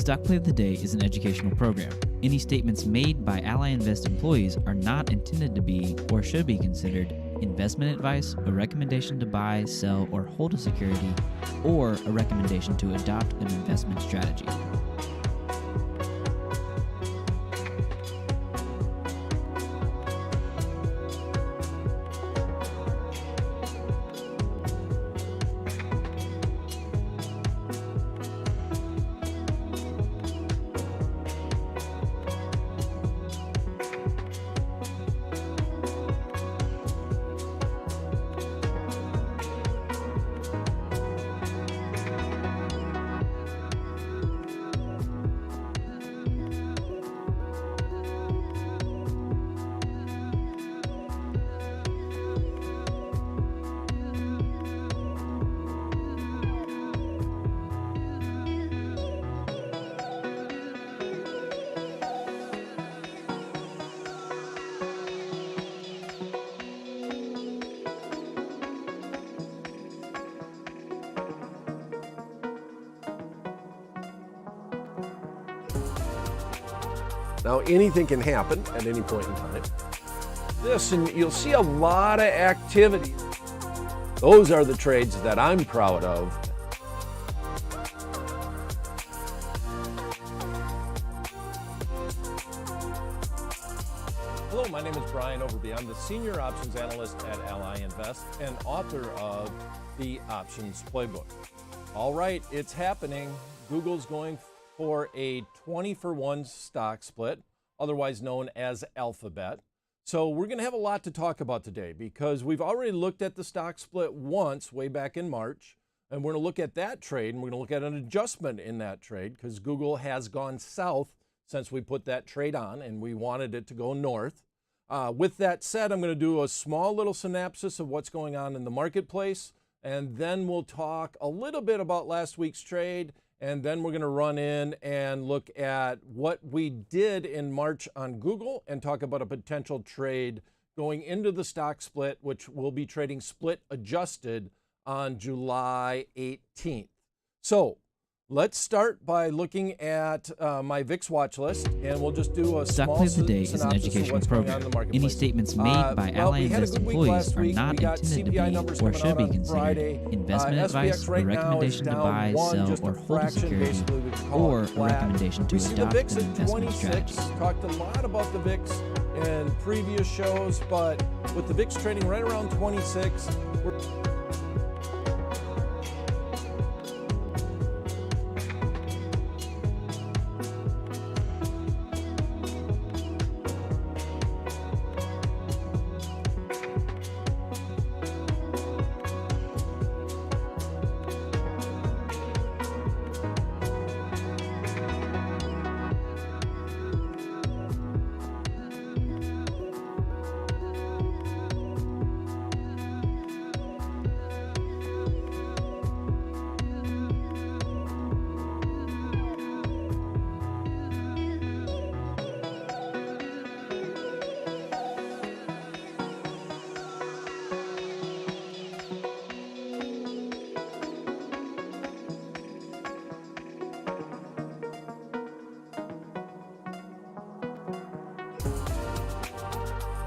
Stock Play of the Day is an educational program. Any statements made by Ally Invest employees are not intended to be or should be considered investment advice, a recommendation to buy, sell, or hold a security, or a recommendation to adopt an investment strategy. Now, anything can happen at any point in time. And you'll see a lot of activity. Those are the trades that I'm proud of. Hello, my name is Brian Overby. I'm the Senior Options Analyst at Ally Invest and author of the Options Playbook. All right, it's happening. Google's going for a 20-for-1 stock split, otherwise known as Alphabet. So we're going to have a lot to talk about today because we've already looked at the stock split once way back in March, and we're going to look at that trade, and we're going to look at an adjustment in that trade because Google has gone south since we put that trade on, and we wanted it to go north. With that said, I'm going to do a small little synopsis of what's going on in the marketplace, and then we'll talk a little bit about last week's trade. And then we're going to run in and look at what we did in March on Google and talk about a potential trade going into the stock split, which will be trading split adjusted on July 18th. So let's start by looking at my VIX watch list, and we'll just do a Stock small Play of the Day is an synopsis of educational what's going on in the program. marketplace. Any statements made by Ally Invest employees are not intended to be or should be considered investment advice, a recommendation to buy, sell, or hold a security, or a recommendation to adopt an investment strategy. Talked a lot about the VIX in previous shows, but with the VIX trading right around 26, we're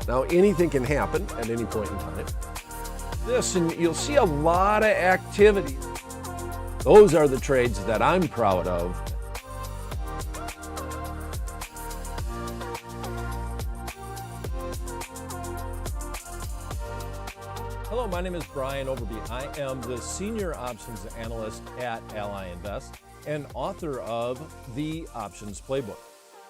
Now, anything can happen at any point in time. And you'll see a lot of activity. Those are the trades that I'm proud of. Hello, my name is Brian Overby. I am the Senior Options Analyst at Ally Invest and author of the Options Playbook.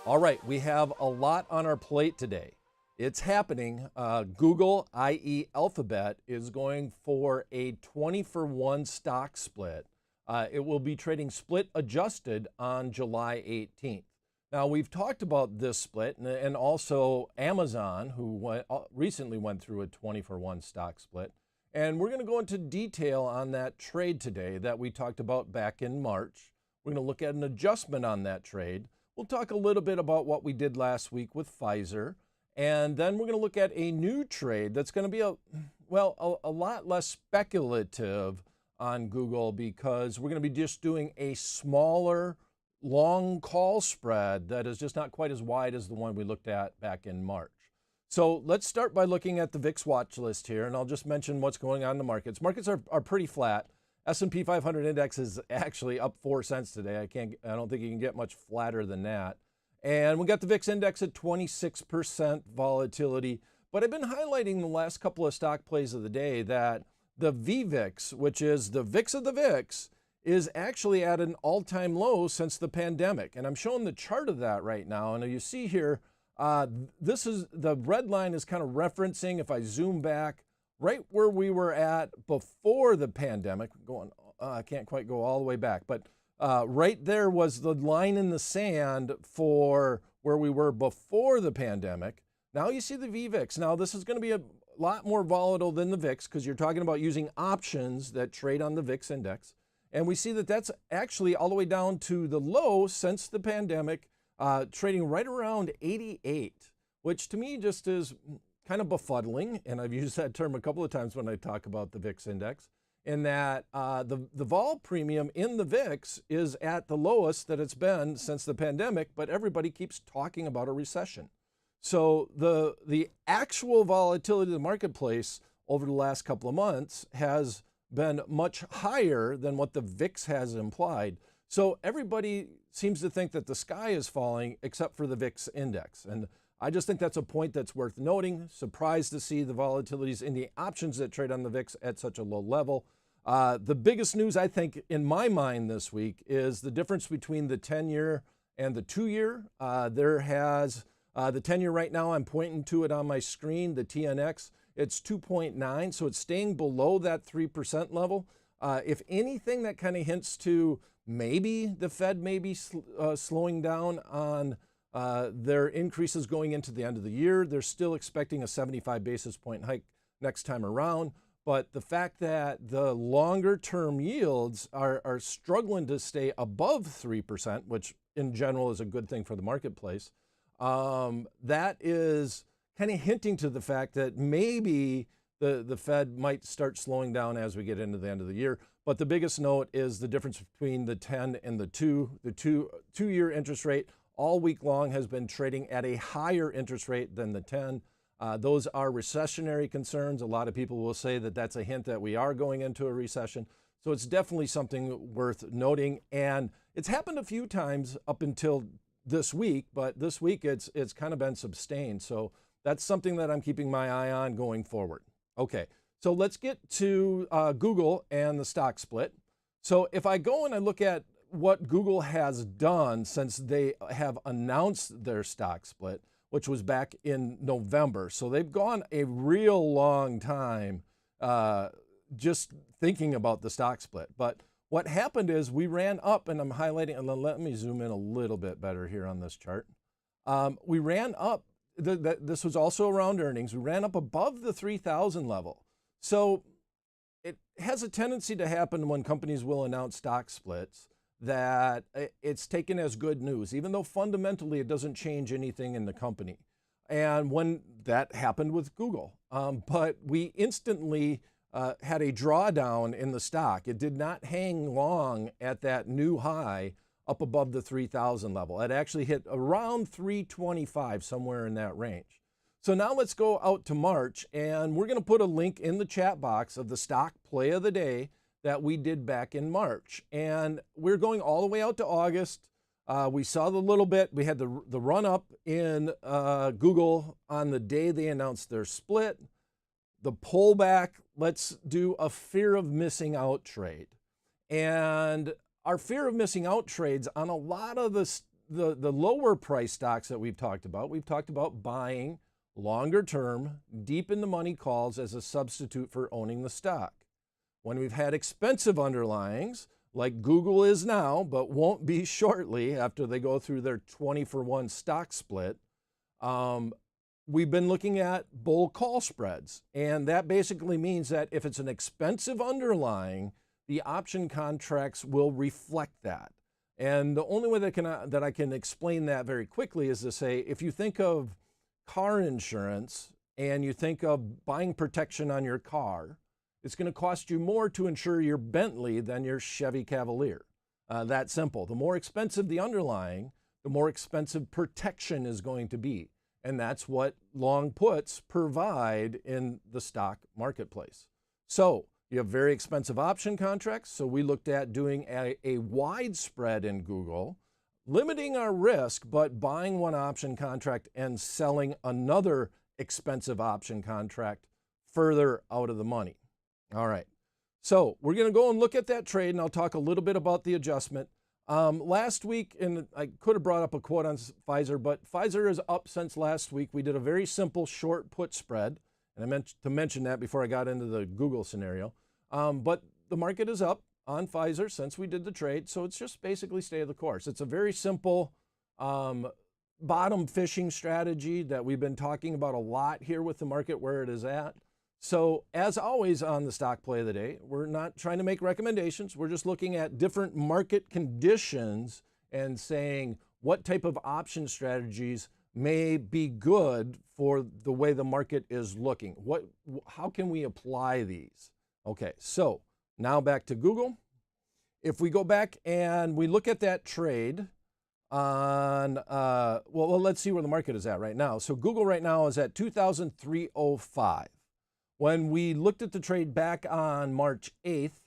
All right, we have a lot on our plate today. It's happening. Google, i.e. Alphabet, is going for a 20-for-1 stock split. It will be trading split adjusted on July 18th. Now, we've talked about this split, and also Amazon, who recently went through a 20-for-1 stock split. And we're going to go into detail on that trade today that we talked about back in March. We're going to look at an adjustment on that trade. We'll talk a little bit about what we did last week with Pfizer. And then we're going to look at a new trade that's going to be a lot less speculative on Google because we're going to be just doing a smaller long call spread that is just not quite as wide as the one we looked at back in March. So let's start by looking at the VIX watch list here, and I'll just mention what's going on in the markets. Markets are pretty flat. S&P 500 index is actually up 4 cents today. I don't think you can get much flatter than that. And we got the VIX index at 26% volatility. But I've been highlighting the last couple of stock plays of the day that the VVIX, which is the VIX of the VIX, is actually at an all-time low since the pandemic. And I'm showing the chart of that right now. And you see here, this is the red line is kind of referencing, if I zoom back, right where we were at before the pandemic. I can't quite go all the way back, but right there was the line in the sand for where we were before the pandemic. Now you see the VVIX. Now this is going to be a lot more volatile than the VIX because you're talking about using options that trade on the VIX index. And we see that that's actually all the way down to the low since the pandemic, trading right around 88, which to me just is kind of befuddling. And I've used that term a couple of times when I talk about the VIX index, in that the vol premium in the VIX is at the lowest that it's been since the pandemic, but everybody keeps talking about a recession. So the actual volatility of the marketplace over the last couple of months has been much higher than what the VIX has implied. So everybody seems to think that the sky is falling except for the VIX index. And I just think that's a point that's worth noting. Surprised to see the volatilities in the options that trade on the VIX at such a low level. The biggest news, I think, in my mind this week is the difference between the 10-year and the 2-year. The 10-year right now, I'm pointing to it on my screen, the TNX. It's 2.9, so it's staying below that 3% level. If anything, that kind of hints to maybe the Fed may be slowing down on their increases going into the end of the year. They're still expecting a 75 basis point hike next time around. But the fact that the longer term yields are struggling to stay above 3%, which in general is a good thing for the marketplace, that is kind of hinting to the fact that maybe the Fed might start slowing down as we get into the end of the year. But the biggest note is the difference between the 10 and the 2. The two-year interest rate all week long has been trading at a higher interest rate than the 10. Those are recessionary concerns. A lot of people will say that that's a hint that we are going into a recession. So it's definitely something worth noting. And it's happened a few times up until this week, but this week it's kind of been sustained. So that's something that I'm keeping my eye on going forward. Okay, so let's get to Google and the stock split. So if I go and I look at what Google has done since they have announced their stock split, which was back in November. So they've gone a real long time just thinking about the stock split. But what happened is we ran up, and I'm highlighting, and let me zoom in a little bit better here on this chart. We ran up, this was also around earnings, we ran up above the 3,000 level. So it has a tendency to happen when companies will announce stock splits that it's taken as good news, even though fundamentally it doesn't change anything in the company. And when that happened with Google, but we instantly had a drawdown in the stock. It did not hang long at that new high up above the 3,000 level. It actually hit around 325, somewhere in that range. So now let's go out to March, and we're going to put a link in the chat box of the stock play of the day that we did back in March. And we're going all the way out to August. We saw the little bit, we had the run up in Google on the day they announced their split. The pullback, let's do a fear of missing out trade. And our fear of missing out trades on a lot of the lower price stocks that we've talked about buying longer term, deep in the money calls as a substitute for owning the stock. When we've had expensive underlyings, like Google is now, but won't be shortly after they go through their 20-for-1 stock split, we've been looking at bull call spreads. And that basically means that if it's an expensive underlying, the option contracts will reflect that. And the only way that I can explain that very quickly is to say, if you think of car insurance and you think of buying protection on your car, it's going to cost you more to insure your Bentley than your Chevy Cavalier. That simple. The more expensive the underlying, the more expensive protection is going to be. And that's what long puts provide in the stock marketplace. So you have very expensive option contracts. So we looked at doing a wide spread in Google, limiting our risk, but buying one option contract and selling another expensive option contract further out of the money. All right. So we're going to go and look at that trade, and I'll talk a little bit about the adjustment. Last week, and I could have brought up a quote on Pfizer, but Pfizer is up since last week. We did a very simple short put spread, and I meant to mention that before I got into the Google scenario. But the market is up on Pfizer since we did the trade, so it's just basically stay the course. It's a very simple bottom fishing strategy that we've been talking about a lot here with the market where it is at. So as always on the stock play of the day, we're not trying to make recommendations. We're just looking at different market conditions and saying what type of option strategies may be good for the way the market is looking. How can we apply these? Okay, so now back to Google. If we go back and we look at that trade on, well, let's see where the market is at right now. So Google right now is at 2,305. When we looked at the trade back on March 8th,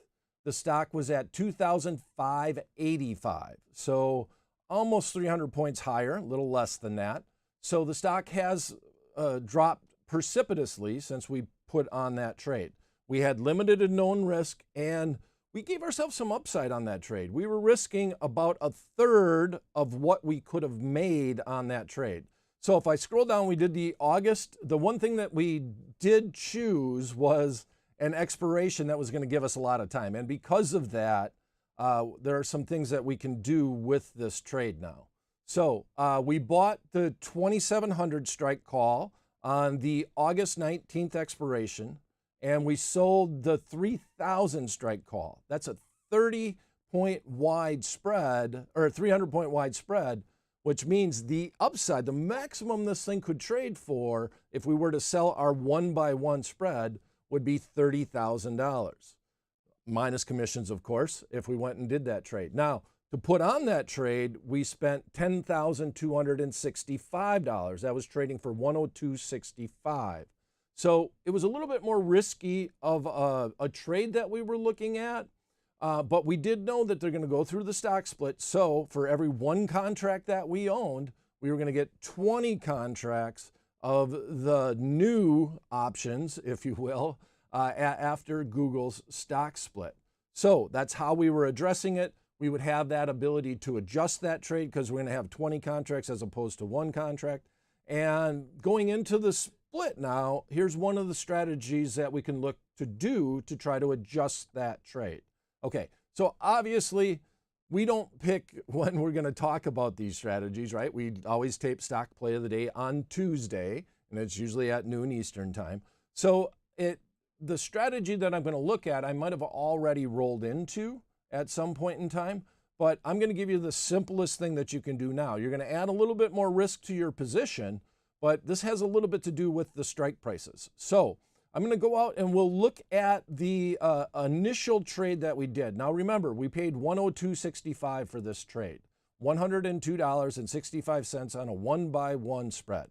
the stock was at 2,585. So almost 300 points higher, a little less than that. So the stock has dropped precipitously since we put on that trade. We had limited and known risk, and we gave ourselves some upside on that trade. We were risking about a third of what we could have made on that trade. So if I scroll down, we did the August. The one thing that we did choose was an expiration that was going to give us a lot of time. And because of that, there are some things that we can do with this trade now. So we bought the 2,700 strike call on the August 19th expiration, and we sold the 3,000 strike call. That's a 30-point wide spread, or a 300-point wide spread, which means the upside, the maximum this thing could trade for if we were to sell our 1-by-1 spread would be $30,000. Minus commissions, of course, if we went and did that trade. Now, to put on that trade, we spent $10,265. That was trading for 102.65. So it was a little bit more risky of a trade that we were looking at. But we did know that they're going to go through the stock split. So for every one contract that we owned, we were going to get 20 contracts of the new options, if you will, after Google's stock split. So that's how we were addressing it. We would have that ability to adjust that trade because we're going to have 20 contracts as opposed to one contract. And going into the split now, here's one of the strategies that we can look to do to try to adjust that trade. Okay, so obviously we don't pick when we're going to talk about these strategies, right? We always tape stock play of the day on Tuesday, and it's usually at noon Eastern time. So the strategy that I'm going to look at, I might have already rolled into at some point in time, but I'm going to give you the simplest thing that you can do now. You're going to add a little bit more risk to your position, but this has a little bit to do with the strike prices. So I'm going to go out and we'll look at the initial trade that we did. Now remember, we paid $102.65 for this trade, $102.65 on a 1-by-1 spread.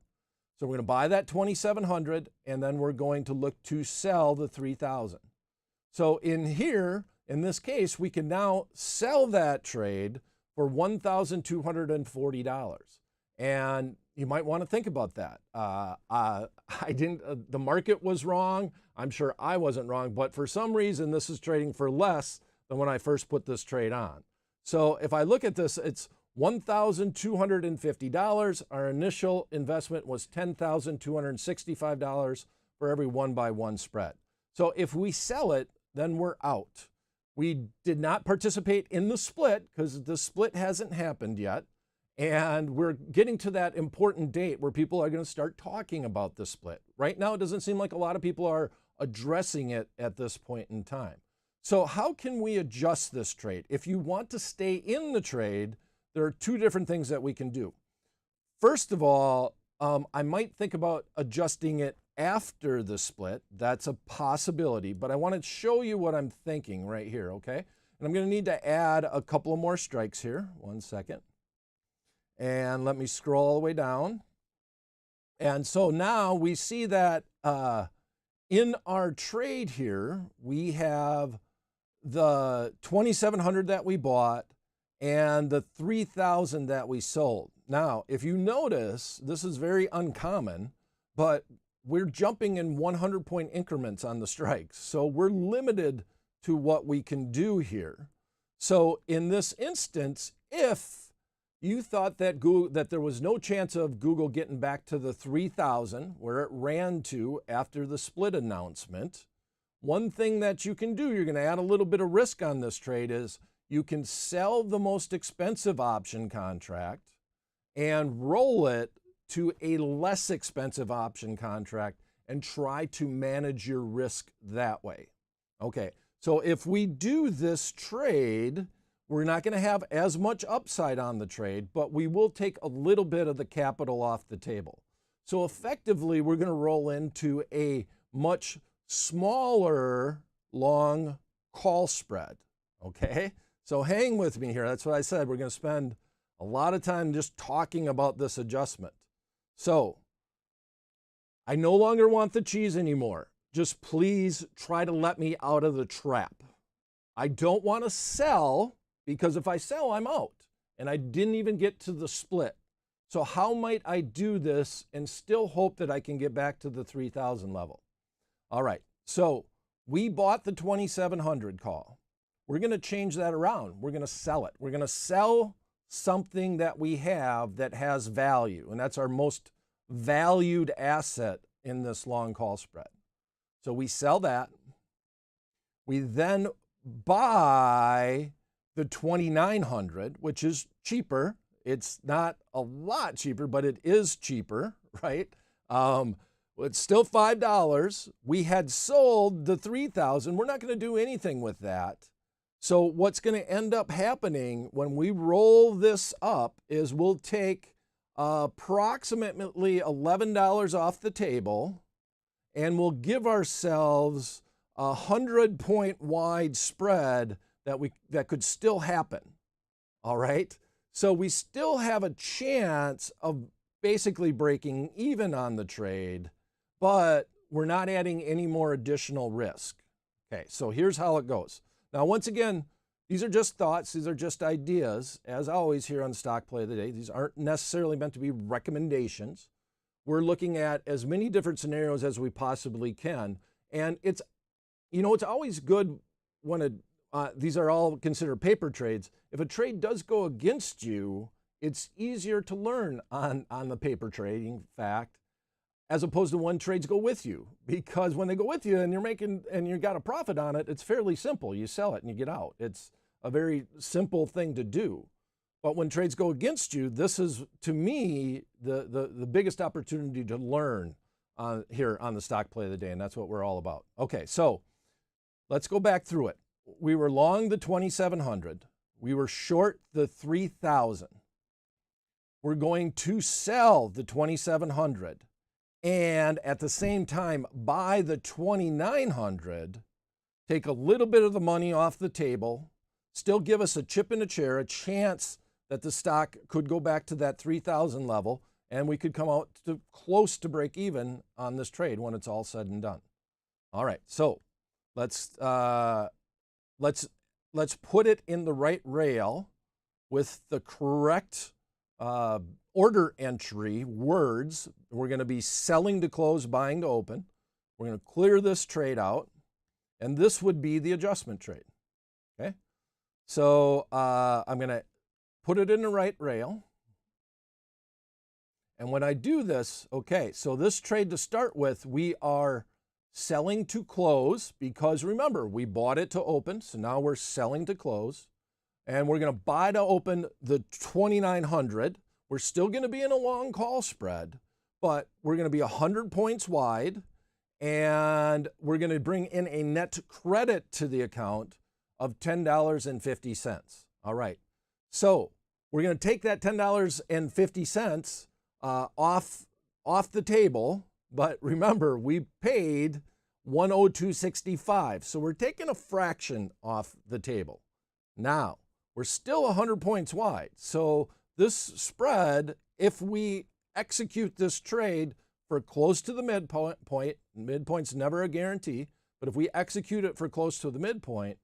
So we're going to buy that 2,700 and then we're going to look to sell the 3,000. So in here, in this case, we can now sell that trade for $1,240. And you might want to think about that. The market was wrong. I'm sure I wasn't wrong, but for some reason, this is trading for less than when I first put this trade on. So if I look at this, it's $1,250. Our initial investment was $10,265 for every 1-by-1 spread. So if we sell it, then we're out. We did not participate in the split because the split hasn't happened yet. And we're getting to that important date where people are going to start talking about the split. Right now, it doesn't seem like a lot of people are addressing it at this point in time. So how can we adjust this trade? If you want to stay in the trade, there are two different things that we can do. First of all, I might think about adjusting it after the split. That's a possibility, but I want to show you what I'm thinking right here, okay? And I'm going to need to add a couple of more strikes here. 1 second. And let me scroll all the way down. And so now we see that in our trade here, we have the 2,700 that we bought and the 3,000 that we sold. Now, if you notice, this is very uncommon, but we're jumping in 100-point increments on the strikes. So we're limited to what we can do here. So in this instance, if you thought that that there was no chance of Google getting back to the 3,000 where it ran to after the split announcement, one thing that you can do, you're going to add a little bit of risk on this trade, is you can sell the most expensive option contract and roll it to a less expensive option contract and try to manage your risk that way. Okay, so if we do this trade, we're not going to have as much upside on the trade, but we will take a little bit of the capital off the table. So effectively, we're going to roll into a much smaller long call spread. Okay, so hang with me here. That's what I said. We're going to spend a lot of time just talking about this adjustment. So I no longer want the cheese anymore. Just please try to let me out of the trap. I don't want to sell, because if I sell, I'm out. And I didn't even get to the split. So how might I do this and still hope that I can get back to the 3,000 level? All right, so we bought the 2,700 call. We're going to change that around. We're going to sell it. We're going to sell something that we have that has value, and that's our most valued asset in this long call spread. So we sell that. We then buy the 2,900, which is cheaper. It's not a lot cheaper, but it is cheaper, right? It's still $5. We had sold the 3,000. We're not going to do anything with that. So what's going to end up happening when we roll this up is we'll take approximately $11 off the table, and we'll give ourselves a 100-point wide spread that could still happen. All right. So we still have a chance of basically breaking even on the trade, but we're not adding any more additional risk. Okay, so here's how it goes. Now, once again, these are just thoughts. These are just ideas. As always here on Stock Play of the Day, these aren't necessarily meant to be recommendations. We're looking at as many different scenarios as we possibly can. And it's always good when these are all considered paper trades. If a trade does go against you, it's easier to learn on the paper trading fact, as opposed to when trades go with you. Because when they go with you and you got a profit on it, it's fairly simple. You sell it and you get out. It's a very simple thing to do. But when trades go against you, this is, to me, the biggest opportunity to learn here on the Stock Play of the Day, and that's what we're all about. Okay, so let's go back through it. We were long the 2,700. We were short the 3,000. We're going to sell the 2,700 and at the same time buy the 2,900, take a little bit of the money off the table, still give us a chip in a chair, a chance that the stock could go back to that 3,000 level, and we could come out to close to break even on this trade when it's all said and done. All right, so let's put it in the right rail with the correct order entry words. We're going to be selling to close, buying to open. We're going to clear this trade out, and this would be the adjustment trade. Okay, so I'm going to put it in the right rail. And when I do this, okay, so this trade to start with, we are selling to close, because remember, we bought it to open, so now we're selling to close. And we're going to buy to open the 2,900. We're still going to be in a long call spread, but we're going to be 100 points wide, and we're going to bring in a net credit to the account of $10.50. All right, so we're going to take that $10.50 off the table, but remember, we paid $102.65, so we're taking a fraction off the table. Now, we're still 100 points wide. So this spread, if we execute this trade for close to the midpoint's never a guarantee, but if we execute it for close to the midpoint,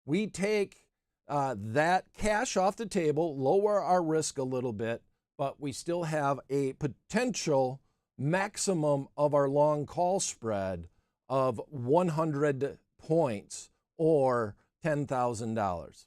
we take that cash off the table, lower our risk a little bit, but we still have a potential maximum of our long call spread of 100 points or $10,000.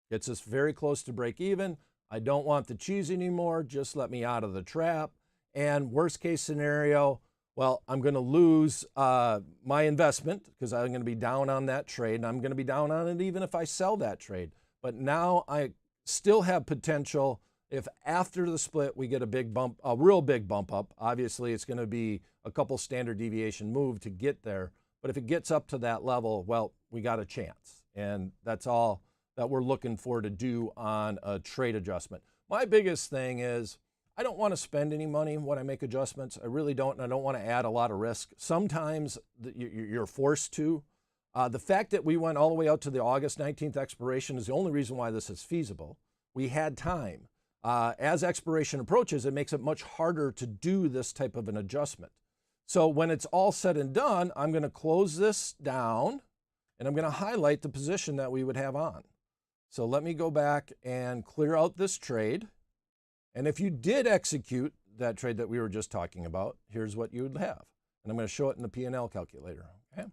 Gets us very close to break even. I don't want the cheese anymore. Just let me out of the trap. And worst case scenario, well, I'm going to lose my investment because I'm going to be down on that trade, and I'm going to be down on it even if I sell that trade. But now I still have potential. If after the split we get a big bump, a real big bump up, obviously it's going to be a couple standard deviation move to get there. But if it gets up to that level, well, we got a chance. And that's all that we're looking for to do on a trade adjustment. My biggest thing is I don't want to spend any money when I make adjustments. I really don't, and I don't want to add a lot of risk. Sometimes you're forced to. The fact that we went all the way out to the August 19th expiration is the only reason why this is feasible. We had time. As expiration approaches, it makes it much harder to do this type of an adjustment. So when it's all said and done, I'm going to close this down, and I'm going to highlight the position that we would have on. So let me go back and clear out this trade. And if you did execute that trade that we were just talking about, here's what you would have. And I'm going to show it in the P&L calculator. Okay.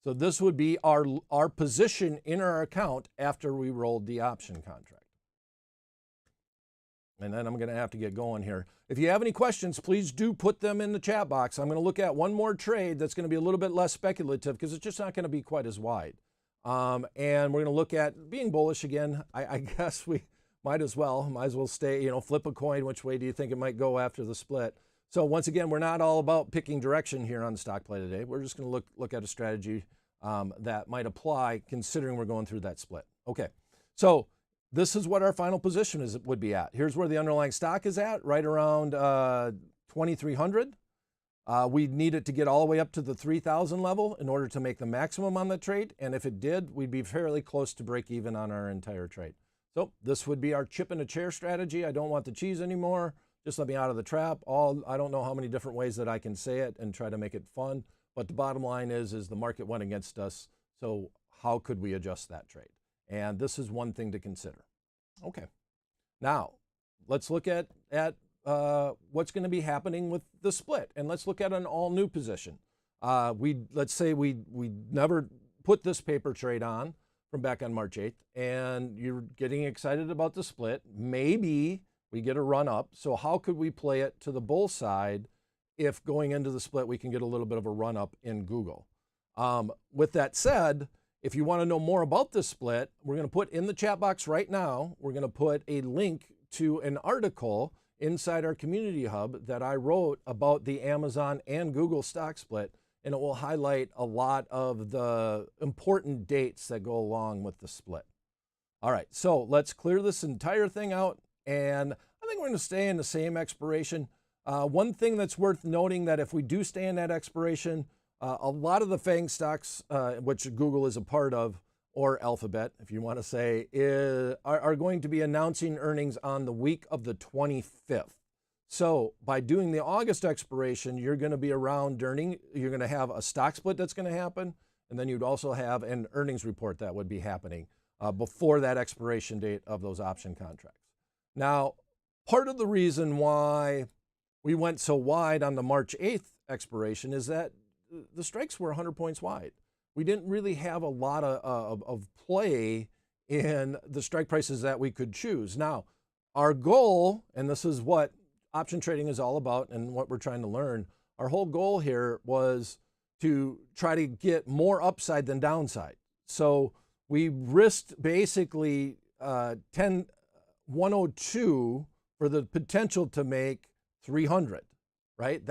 So this would be our position in our account after we rolled the option contract. And then I'm going to have to get going here. If you have any questions, please do put them in the chat box. I'm going to look at one more trade that's going to be a little bit less speculative because it's just not going to be quite as wide. And we're going to look at being bullish again. I guess we might as well stay, flip a coin. Which way do you think it might go after the split? So once again, we're not all about picking direction here on the stock play today. We're just going to look at a strategy that might apply considering we're going through that split. Okay, so this is what our final position would be at. Here's where the underlying stock is at, right around 2,300. We need it to get all the way up to the 3,000 level in order to make the maximum on the trade. And if it did, we'd be fairly close to break even on our entire trade. So this would be our chip in a chair strategy. I don't want the cheese anymore. Just let me out of the trap. I don't know how many different ways that I can say it and try to make it fun. But the bottom line is the market went against us. So how could we adjust that trade? And this is one thing to consider. Okay. Now, let's look at what's going to be happening with the split. And let's look at an all new position. Let's say we never put this paper trade on from back on March 8th, and you're getting excited about the split. Maybe we get a run up. So how could we play it to the bull side if going into the split we can get a little bit of a run up in Google? With that said, if you want to know more about this split, we're going to put in the chat box right now, we're going to put a link to an article inside our community hub that I wrote about the Amazon and Google stock split, and it will highlight a lot of the important dates that go along with the split. All right, so let's clear this entire thing out, and I think we're going to stay in the same expiration. One thing that's worth noting that if we do stay in that expiration, a lot of the FANG stocks, which Google is a part of, or Alphabet, if you want to say, are going to be announcing earnings on the week of the 25th. So by doing the August expiration, you're going to be around during, you're going to have a stock split that's going to happen, and then you'd also have an earnings report that would be happening before that expiration date of those option contracts. Now, part of the reason why we went so wide on the March 8th expiration is that the strikes were 100 points wide. We didn't really have a lot of play in the strike prices that we could choose. Now, our goal, and this is what option trading is all about and what we're trying to learn, our whole goal here was to try to get more upside than downside. So we risked basically 102 for the potential to make 300, right?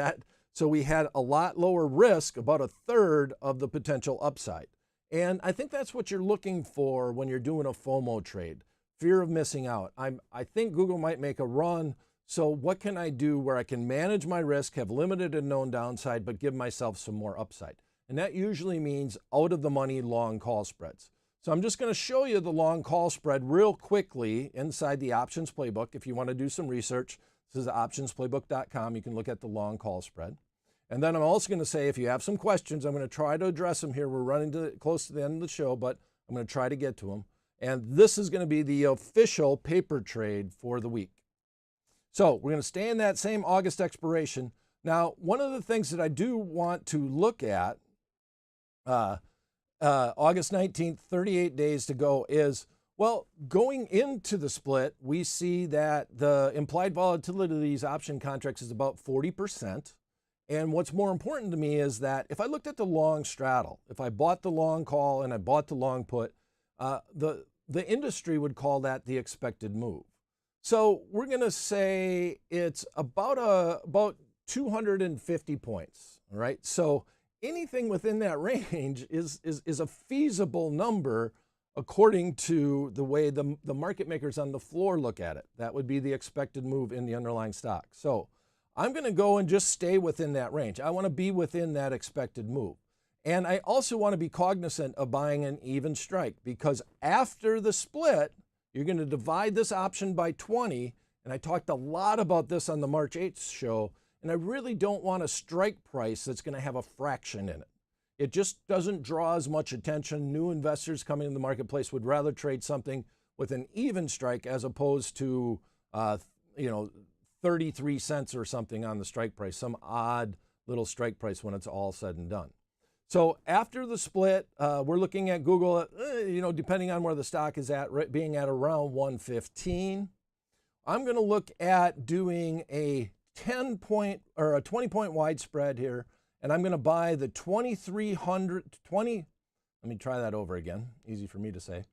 So we had a lot lower risk, about a third of the potential upside. And I think that's what you're looking for when you're doing a FOMO trade, fear of missing out. I think Google might make a run. So what can I do where I can manage my risk, have limited and known downside, but give myself some more upside? And that usually means out of the money long call spreads. So I'm just going to show you the long call spread real quickly inside the options playbook. If you want to do some research, this is optionsplaybook.com. You can look at the long call spread. And then I'm also going to say, if you have some questions, I'm going to try to address them here. We're running close to the end of the show, but I'm going to try to get to them. And this is going to be the official paper trade for the week. So we're going to stay in that same August expiration. Now, one of the things that I do want to look at, August 19th, 38 days to go, is, well, going into the split, we see that the implied volatility of these option contracts is about 40%. And what's more important to me is that if I looked at the long straddle, if I bought the long call and I bought the long put, the industry would call that the expected move. So we're going to say it's about 250 points, all right? So anything within that range is a feasible number according to the way the market makers on the floor look at it. That would be the expected move in the underlying stock. So I'm going to go and just stay within that range. I want to be within that expected move. And I also want to be cognizant of buying an even strike, because after the split, you're going to divide this option by 20. And I talked a lot about this on the March 8th show. And I really don't want a strike price that's going to have a fraction in it. It just doesn't draw as much attention. New investors coming in the marketplace would rather trade something with an even strike as opposed to, 33 cents or something on the strike price, some odd little strike price when it's all said and done. So after the split, we're looking at Google, depending on where the stock is at, being at around 115. I'm going to look at doing a 10-point or a 20-point wide spread here, and I'm going to buy the 2320. Let me try that over again. Easy for me to say.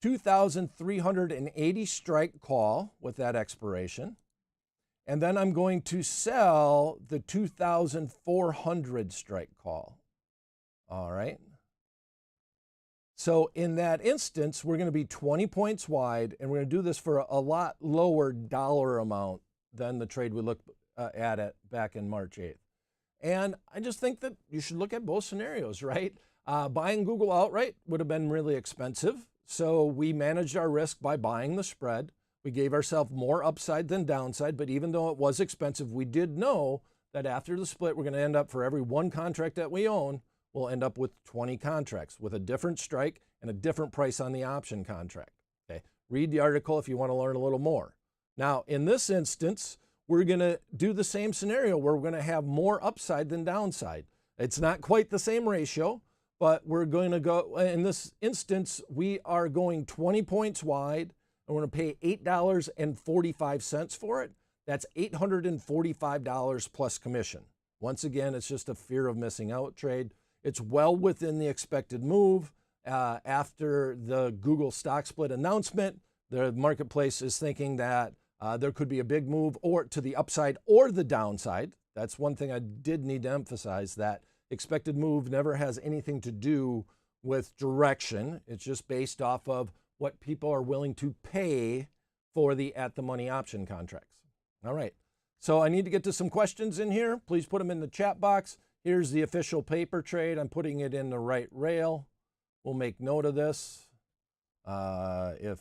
2,380 strike call with that expiration. And then I'm going to sell the 2,400 strike call. All right. So in that instance, we're going to be 20 points wide, and we're going to do this for a lot lower dollar amount than the trade we looked at it back in March 8th. And I just think that you should look at both scenarios, right? Buying Google outright would have been really expensive. So we managed our risk by buying the spread. We gave ourselves more upside than downside, but even though it was expensive, we did know that after the split, we're going to end up, for every one contract that we own, we'll end up with 20 contracts with a different strike and a different price on the option contract. Okay, read the article if you want to learn a little more. Now, in this instance, we're going to do the same scenario where we're going to have more upside than downside. It's not quite the same ratio, but we're going to go, in this instance, we are going 20 points wide, and we're going to pay $8.45 for it. That's $845 plus commission. Once again, it's just a fear of missing out trade. It's well within the expected move. After the Google stock split announcement, the marketplace is thinking that there could be a big move or to the upside or the downside. That's one thing I did need to emphasize, that expected move never has anything to do with direction. It's just based off of what people are willing to pay for the at-the-money option contracts. All right, so I need to get to some questions in here. Please put them in the chat box. Here's the official paper trade. I'm putting it in the right rail. We'll make note of this. If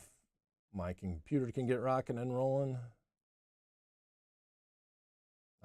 my computer can get rocking and rolling.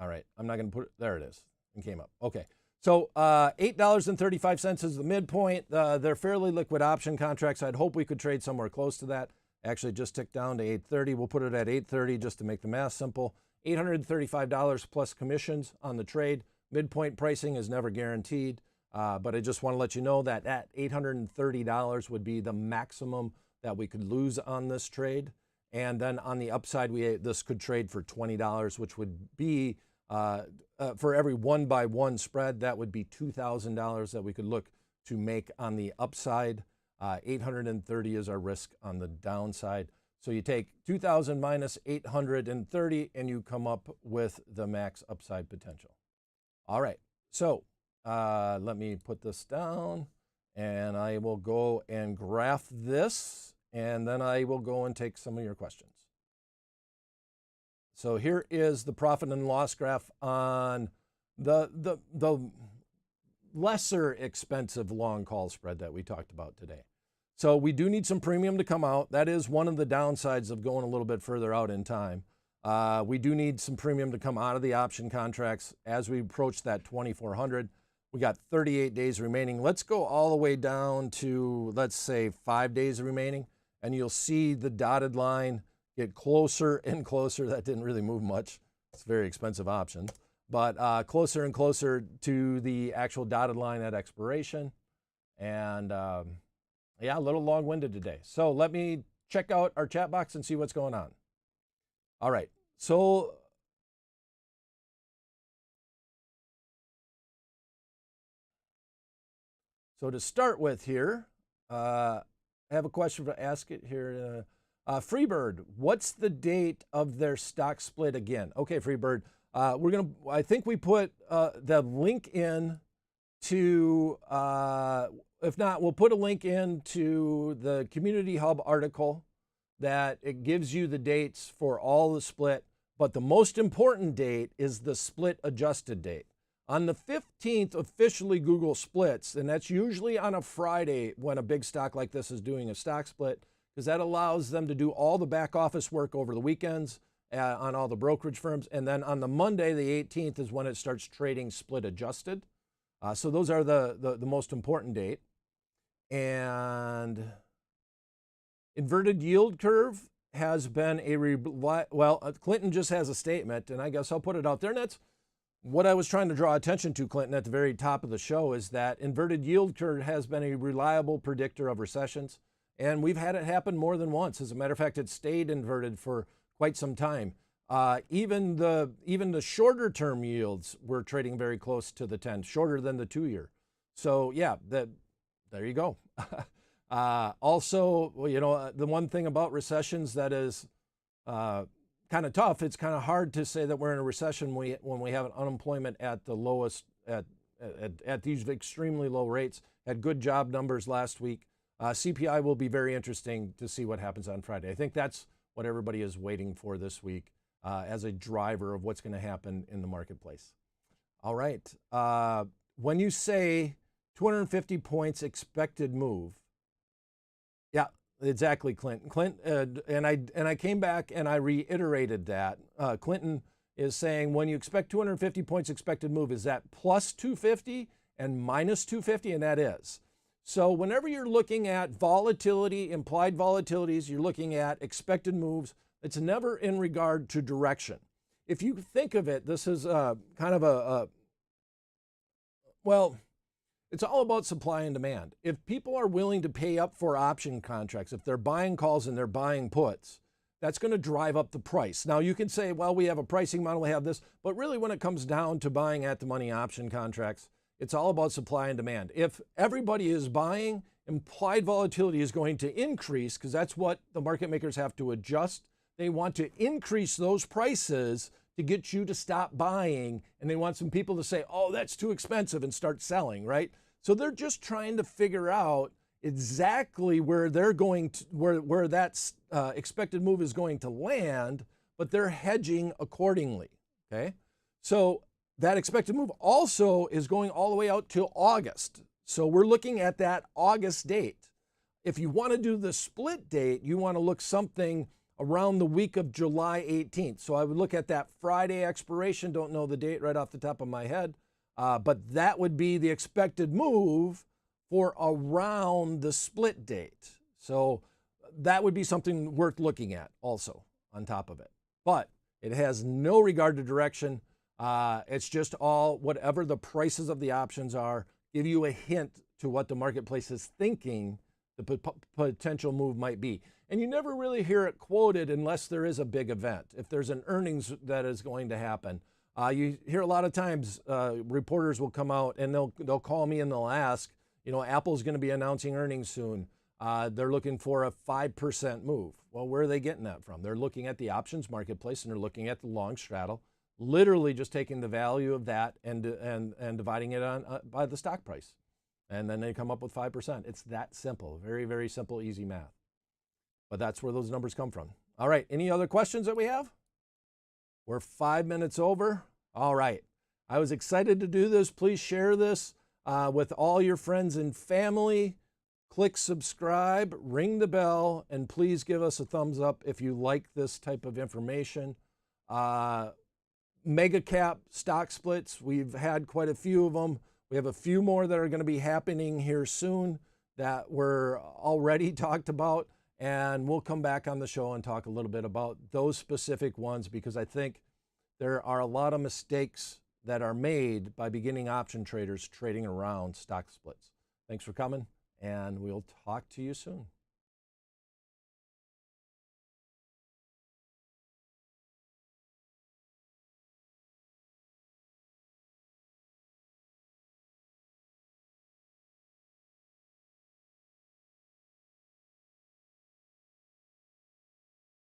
All right, I'm not going to put it, there it is. It came up. Okay, so $8.35 is the midpoint. They're fairly liquid option contracts. I'd hope we could trade somewhere close to that. Actually, just ticked down to 830. We'll put it at 830 just to make the math simple. $835 plus commissions on the trade. Midpoint pricing is never guaranteed, but I just want to let you know that at $830 would be the maximum that we could lose on this trade. And then on the upside, this could trade for $20, which would be for every 1-by-1 spread, that would be $2,000 that we could look to make on the upside. 830 is our risk on the downside. So you take 2,000 minus 830 and you come up with the max upside potential. All right, so let me put this down and I will go and graph this, and then I will go and take some of your questions. So here is the profit and loss graph on the lesser expensive long call spread that we talked about today. So we do need some premium to come out. That is one of the downsides of going a little bit further out in time. We do need some premium to come out of the option contracts as we approach that 2,400. We got 38 days remaining. Let's go all the way down to, let's say, 5 days remaining, and you'll see the dotted line get closer and closer. That didn't really move much. It's a very expensive option, but closer and closer to the actual dotted line at expiration. And yeah, a little long-winded today. So let me check out our chat box and see what's going on. All right, so to start with here, I have a question to ask it here. Freebird, what's the date of their stock split again? Okay, Freebird, I think we put the link in to, if not, we'll put a link into the Community Hub article that it gives you the dates for all the split, but the most important date is the split adjusted date. On the 15th, officially Google splits, and that's usually on a Friday when a big stock like this is doing a stock split, because that allows them to do all the back office work over the weekends on all the brokerage firms. And then on the Monday, the 18th, is when it starts trading split adjusted. So those are the most important date. And inverted yield curve has been Clinton just has a statement, and I guess I'll put it out there, and that's what I was trying to draw attention to, Clinton, at the very top of the show, is that inverted yield curve has been a reliable predictor of recessions, and we've had it happen more than once. As a matter of fact, it stayed inverted for quite some time. Even the shorter term yields were trading very close to the 10, shorter than the 2-year. So yeah, there you go. Also, well, you know, the one thing about recessions that is kind of tough, it's kind of hard to say that we're in a recession when we have an unemployment at the lowest, at these extremely low rates. Had good job numbers last week. CPI will be very interesting to see what happens on Friday. I think that's what everybody is waiting for this week as a driver of what's going to happen in the marketplace. All right. When you say 250 points expected move, yeah, exactly, Clinton. And I came back and I reiterated that. Clinton is saying when you expect 250 points expected move, is that plus 250 and minus 250? And that is. So whenever you're looking at volatility, implied volatilities, you're looking at expected moves, it's never in regard to direction. If you think of it, this is kind of well, it's all about supply and demand. If people are willing to pay up for option contracts, if they're buying calls and they're buying puts, that's going to drive up the price. Now you can say, well, we have a pricing model, we have this, but really when it comes down to buying at the money option contracts, it's all about supply and demand. If everybody is buying, implied volatility is going to increase because that's what the market makers have to adjust. They want to increase those prices to get you to stop buying, and they want some people to say, oh, that's too expensive, and start selling, right? So they're just trying to figure out exactly where they're going to, where that expected move is going to land, but they're hedging accordingly, okay? So that expected move also is going all the way out to August. So we're looking at that August date. If you want to do the split date, you want to look something around the week of July 18th. So I would look at that Friday expiration, don't know the date right off the top of my head, but that would be the expected move for around the split date. So that would be something worth looking at also on top of it. But it has no regard to direction. It's just all whatever the prices of the options are, give you a hint to what the marketplace is thinking the potential move might be. And you never really hear it quoted unless there is a big event. If there's an earnings that is going to happen, you hear a lot of times reporters will come out and they'll call me and they'll ask, you know, Apple's going to be announcing earnings soon. They're looking for a 5% move. Well, where are they getting that from? They're looking at the options marketplace and they're looking at the long straddle, literally just taking the value of that and dividing it on by the stock price. And then they come up with 5%. It's that simple. Very, very simple, easy math. But that's where those numbers come from. All right, any other questions that we have? We're 5 minutes over. All right, I was excited to do this. Please share this with all your friends and family. click subscribe, ring the bell, and please give us a thumbs up if you like this type of information. Mega cap stock splits, we've had quite a few of them. We have a few more that are going to be happening here soon that were already talked about, and we'll come back on the show and talk a little bit about those specific ones, because I think there are a lot of mistakes that are made by beginning option traders trading around stock splits. Thanks for coming, and we'll talk to you soon.